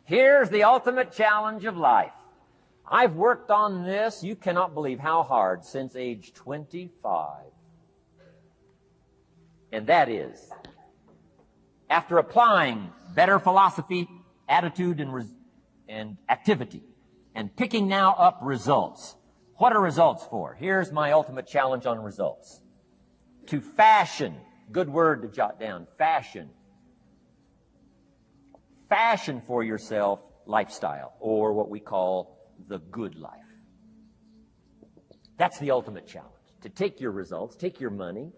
Here's the ultimate challenge of life. I've worked on this, you cannot believe how hard, since age 25. And that is, after applying better philosophy, attitude, and activity, and picking now up results. What are results for? Here's my ultimate challenge on results. To fashion, good word to jot down, fashion. Fashion for yourself lifestyle, or what we call the good life. That's the ultimate challenge. To take your results, take your money,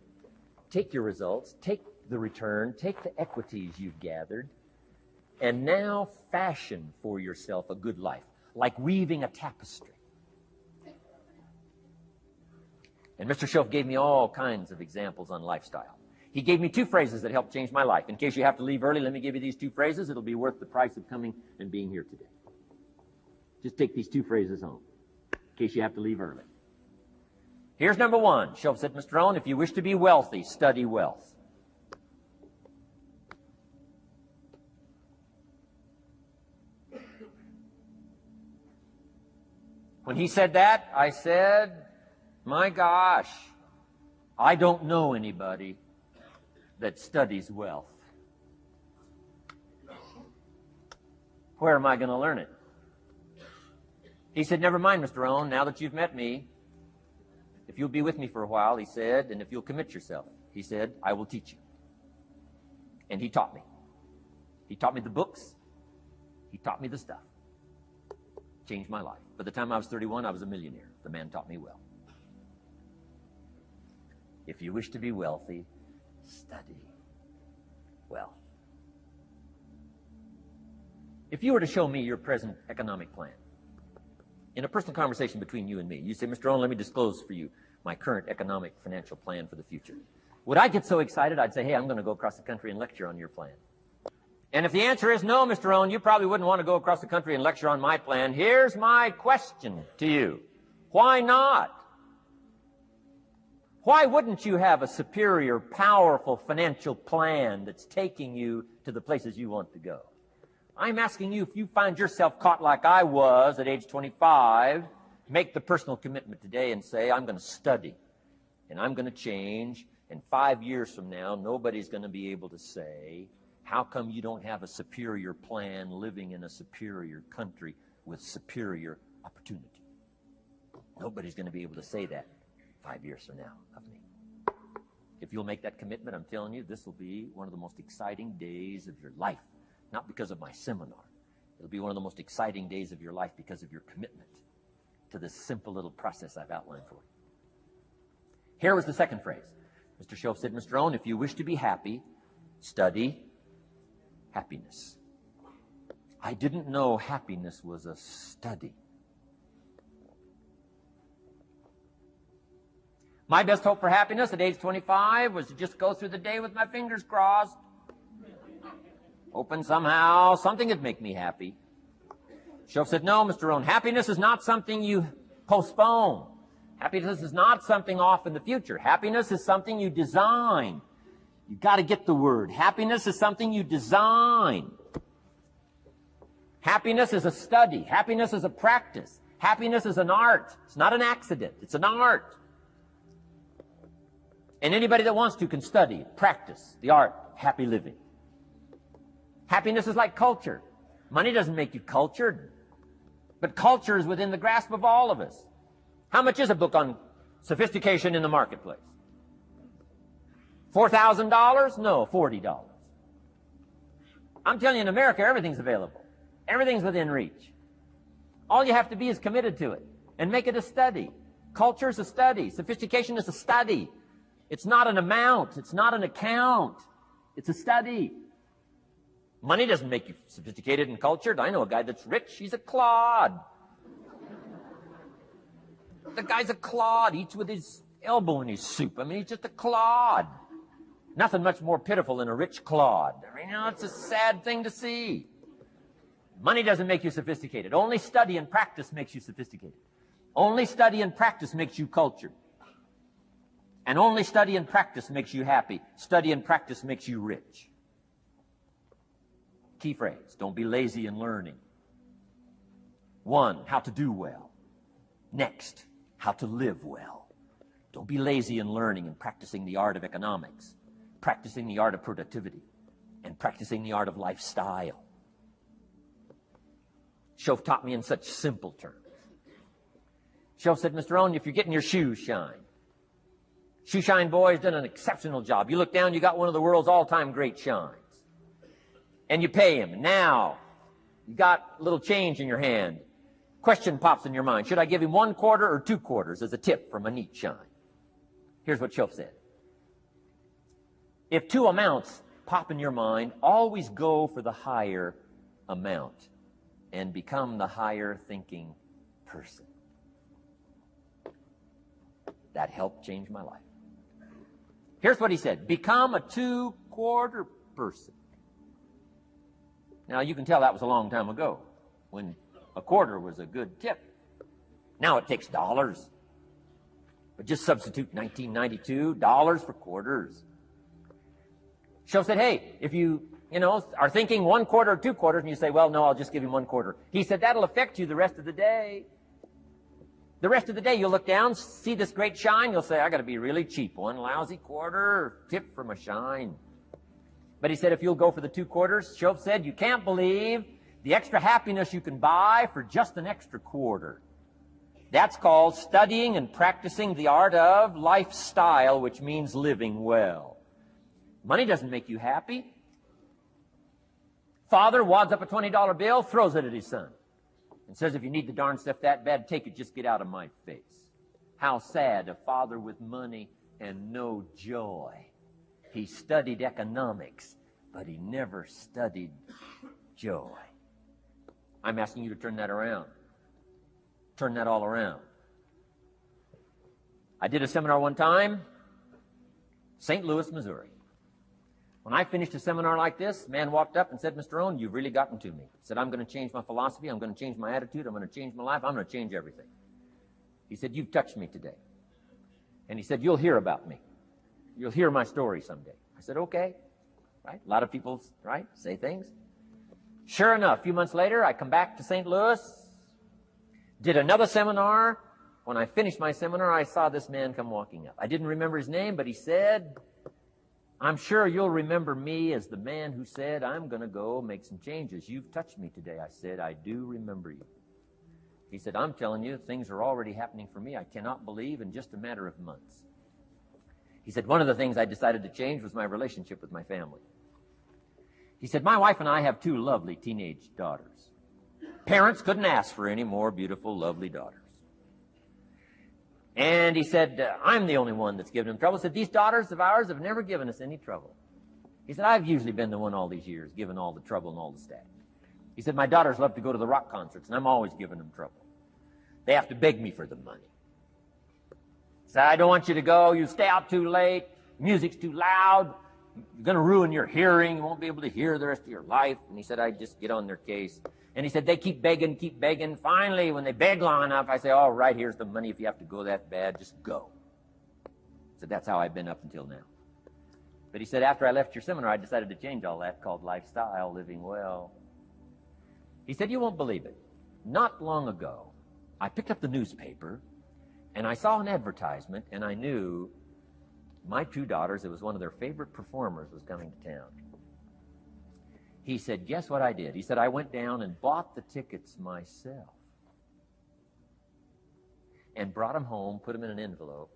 take your results, take the return, take the equities you've gathered, and now fashion for yourself a good life, like weaving a tapestry. And Mr. Shoaff gave me all kinds of examples on lifestyle. He gave me 2 phrases that helped change my life. In case you have to leave early, let me give you these 2 phrases. It'll be worth the price of coming and being here today. Just take these 2 phrases home, in case you have to leave early. Here's number 1. Shoaff said, Mr. Rohn, if you wish to be wealthy, study wealth. When he said that, I said, my gosh, I don't know anybody that studies wealth. Where am I going to learn it? He said, never mind, Mr. Rohn, now that you've met me, if you'll be with me for a while, he said, and if you'll commit yourself, he said, I will teach you. And he taught me. He taught me the books. He taught me the stuff. Changed my life. By the time I was 31, I was a millionaire. The man taught me well. If you wish to be wealthy, study wealth. If you were to show me your present economic plan, in a personal conversation between you and me, you say, Mr. Rohn, let me disclose for you my current economic financial plan for the future. Would I get so excited? I'd say, hey, I'm going to go across the country and lecture on your plan. And if the answer is no, Mr. Rohn, you probably wouldn't want to go across the country and lecture on my plan. Here's my question to you. Why not? Why wouldn't you have a superior, powerful financial plan that's taking you to the places you want to go? I'm asking you, if you find yourself caught like I was at age 25, make the personal commitment today and say, I'm going to study and I'm going to change. And 5 years from now, nobody's going to be able to say, how come you don't have a superior plan living in a superior country with superior opportunity? Nobody's going to be able to say that 5 years from now of me. If you'll make that commitment, I'm telling you, this will be one of the most exciting days of your life. Not because of my seminar. It'll be one of the most exciting days of your life because of your commitment to this simple little process I've outlined for you. Here was the second phrase. Mr. Shoaff said, Mr. Rohn, if you wish to be happy, study happiness. I didn't know happiness was a study. My best hope for happiness at age 25 was to just go through the day with my fingers crossed. Hoping somehow something would make me happy. Shoaff said, no, Mr. Rohn, happiness is not something you postpone. Happiness is not something off in the future. Happiness is something you design. You've got to get the word. Happiness is something you design. Happiness is a study. Happiness is a practice. Happiness is an art. It's not an accident. It's an art. And anybody that wants to can study, practice the art, happy living. Happiness is like culture. Money doesn't make you cultured, but culture is within the grasp of all of us. How much is a book on sophistication in the marketplace? $4,000? No, $40. I'm telling you, in America, everything's available. Everything's within reach. All you have to be is committed to it and make it a study. Culture is a study. Sophistication is a study. It's not an amount. It's not an account. It's a study. Money doesn't make you sophisticated and cultured. I know a guy that's rich. He's a clod. The guy's a clod. Eats with his elbow in his soup. I mean, he's just a clod. Nothing much more pitiful than a rich clod. I mean, it's a sad thing to see. Money doesn't make you sophisticated. Only study and practice makes you sophisticated. Only study and practice makes you cultured. And only study and practice makes you happy. Study and practice makes you rich. Key phrase, don't be lazy in learning. 1, how to do well. Next, how to live well. Don't be lazy in learning and practicing the art of economics, practicing the art of productivity, and practicing the art of lifestyle. Shoaff taught me in such simple terms. Shoaff said, Mr. Rohn, if you're getting your shoes shined, Shoe Shine Boy has done an exceptional job. You look down, you got one of the world's all-time great shines. And you pay him. Now, you got a little change in your hand. Question pops in your mind. Should I give him 1 quarter or 2 quarters as a tip from a neat shine? Here's what Shoaff said. If 2 amounts pop in your mind, always go for the higher amount and become the higher thinking person. That helped change my life. Here's what he said. Become a 2-quarter person. Now, you can tell that was a long time ago when a quarter was a good tip. Now it takes dollars. But just substitute 1992, dollars for quarters. Shoaff said, hey, if you are thinking 1 quarter or 2 quarters, and you say, well, no, I'll just give him 1 quarter. He said, that'll affect you the rest of the day. The rest of the day, you'll look down, see this great shine, you'll say, I got to be really cheap. 1 lousy quarter, tip from a shine. But he said, if you'll go for the 2 quarters, Shoaff said, you can't believe the extra happiness you can buy for just an extra quarter. That's called studying and practicing the art of lifestyle, which means living well. Money doesn't make you happy. Father wads up a $20 bill, throws it at his son, and says, if you need the darn stuff that bad, take it, just get out of my face. How sad, a father with money and no joy. He studied economics, but he never studied joy. I'm asking you to turn that around. Turn that all around. I did a seminar one time, St. Louis, Missouri. When I finished a seminar like this, a man walked up and said, Mr. Rohn, you've really gotten to me. He said, I'm going to change my philosophy. I'm going to change my attitude. I'm going to change my life. I'm going to change everything. He said, you've touched me today. And he said, you'll hear about me. You'll hear my story someday. I said, okay. Right? A lot of people, right, say things. Sure enough, a few months later, I come back to St. Louis, did another seminar. When I finished my seminar, I saw this man come walking up. I didn't remember his name, but he said, I'm sure you'll remember me as the man who said, I'm going to go make some changes. You've touched me today. I said, I do remember you. He said, I'm telling you, things are already happening for me. I cannot believe in just a matter of months. He said, one of the things I decided to change was my relationship with my family. He said, my wife and I have 2 lovely teenage daughters. Parents couldn't ask for any more beautiful, lovely daughters. And he said, I'm the only one that's given them trouble. He said, these daughters of ours have never given us any trouble. He said, I've usually been the one all these years, giving all the trouble and all the static. He said, my daughters love to go to the rock concerts, and I'm always giving them trouble. They have to beg me for the money. He said, I don't want you to go. You stay out too late. Music's too loud. You're going to ruin your hearing. You won't be able to hear the rest of your life. And he said, I just get on their case. And he said, they keep begging, keep begging. Finally, when they beg long enough, I say, all right, here's the money. If you have to go that bad, just go. So that's how I've been up until now. But he said, after I left your seminar, I decided to change all that, called lifestyle, living well. He said, you won't believe it. Not long ago, I picked up the newspaper, and I saw an advertisement, and I knew my 2 daughters, it was one of their favorite performers, was coming to town. He said, guess what I did? He said, I went down and bought the tickets myself and brought them home, put them in an envelope.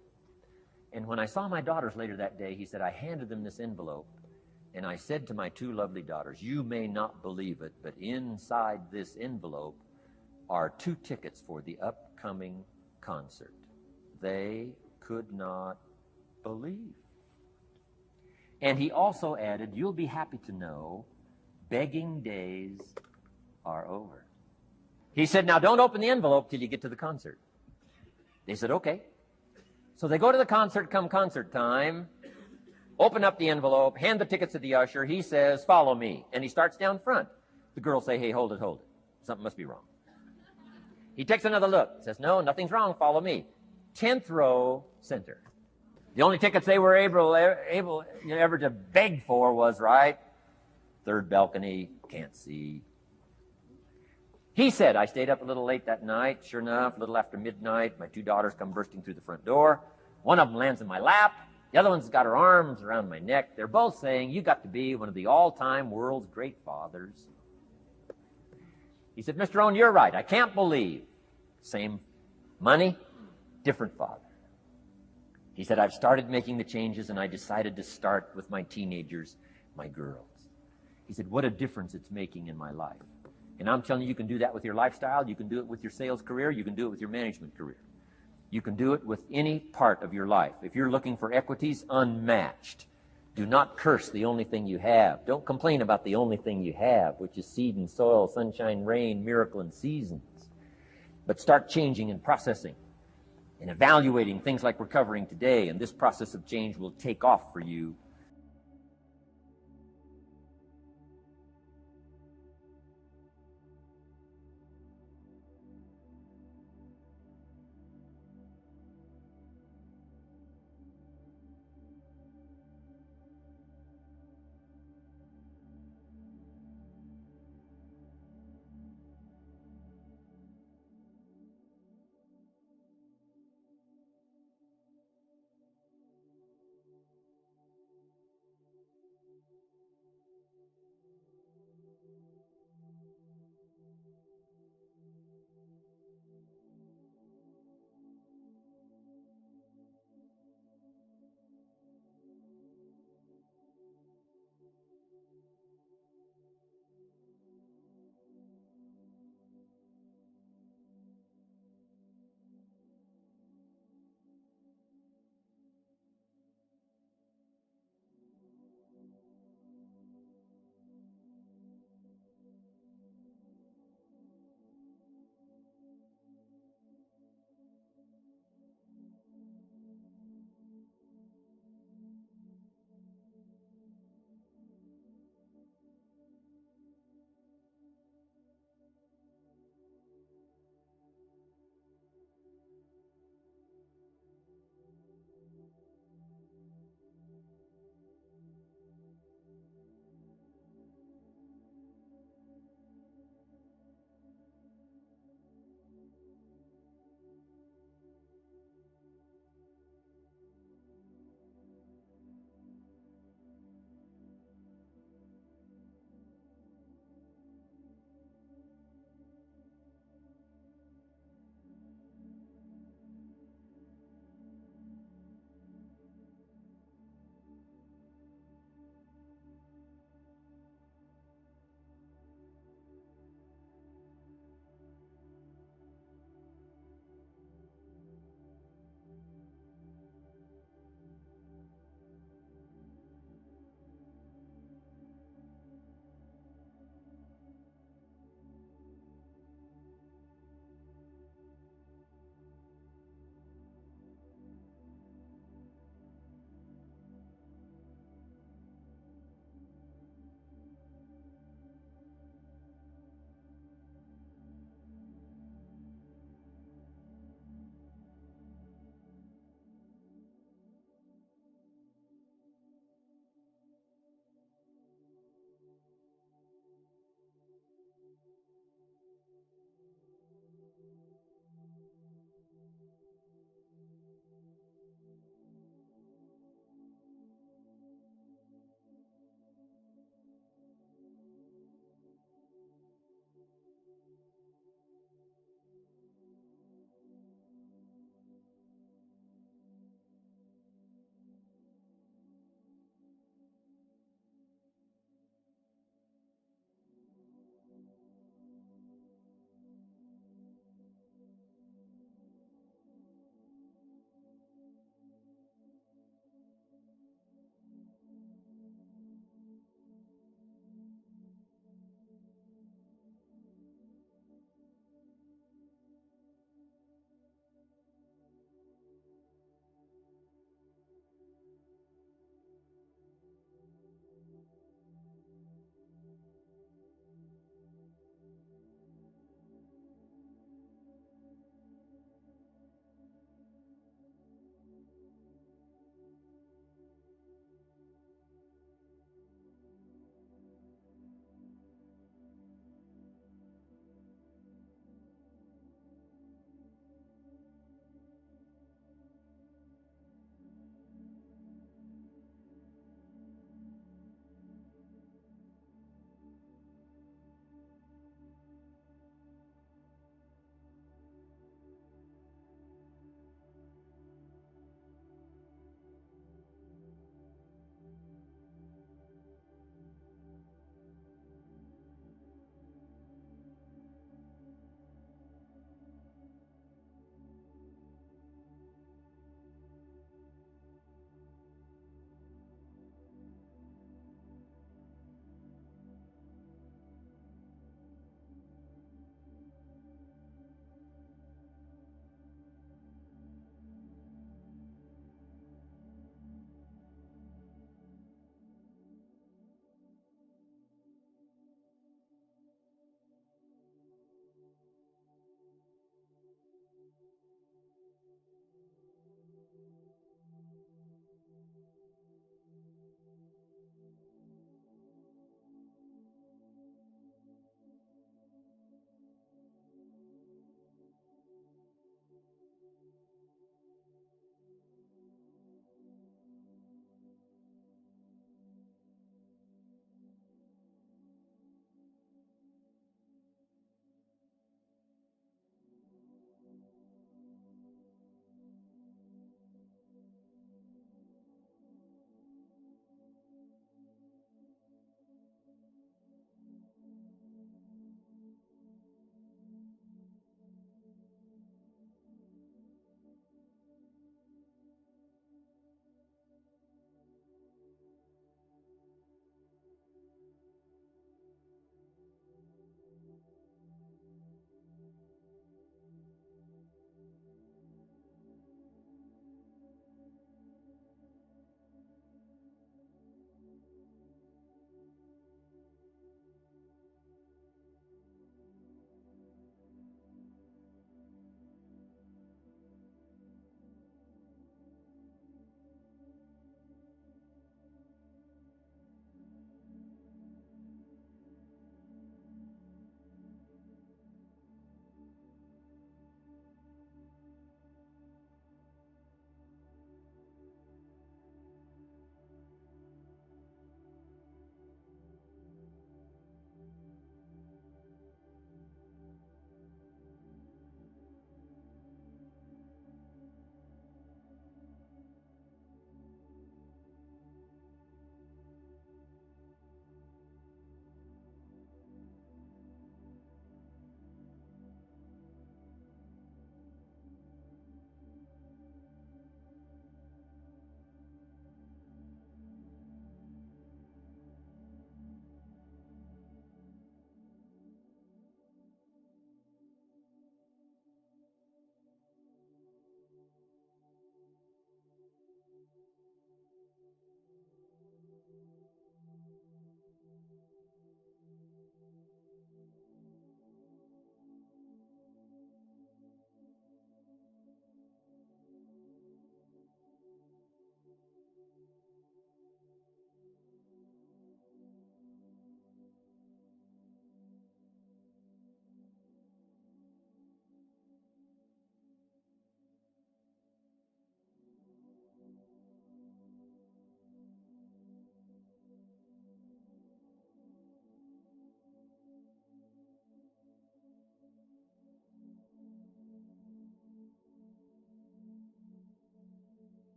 And when I saw my daughters later that day, he said, I handed them this envelope, and I said to my 2 lovely daughters, you may not believe it, but inside this envelope are 2 tickets for the upcoming concert. They could not believe. And he also added, you'll be happy to know begging days are over. He said, now don't open the envelope till you get to the concert. They said, okay. So they go to the concert, come concert time, open up the envelope, hand the tickets to the usher. He says, follow me. And he starts down front. The girls say, hey, hold it. Something must be wrong. He takes another look, says, no, nothing's wrong, follow me. 10th row, center. The only tickets they were able ever to beg for was, right, 3rd balcony, can't see. He said, I stayed up a little late that night. Sure enough, a little after midnight, my two daughters come bursting through the front door. One of them lands in my lap. The other one's got her arms around my neck. They're both saying, you got to be one of the all-time world's great fathers. He said, Mr. Rohn, you're right. I can't believe. Same money, different father. He said, I've started making the changes, and I decided to start with my teenagers, my girls. He said, what a difference it's making in my life. And I'm telling you, you can do that with your lifestyle. You can do it with your sales career. You can do it with your management career. You can do it with any part of your life. If you're looking for equities unmatched, do not curse the only thing you have. Don't complain about the only thing you have, which is seed and soil, sunshine, rain, miracle, and seasons. But start changing and processing and evaluating things like we're covering today, and this process of change will take off for you.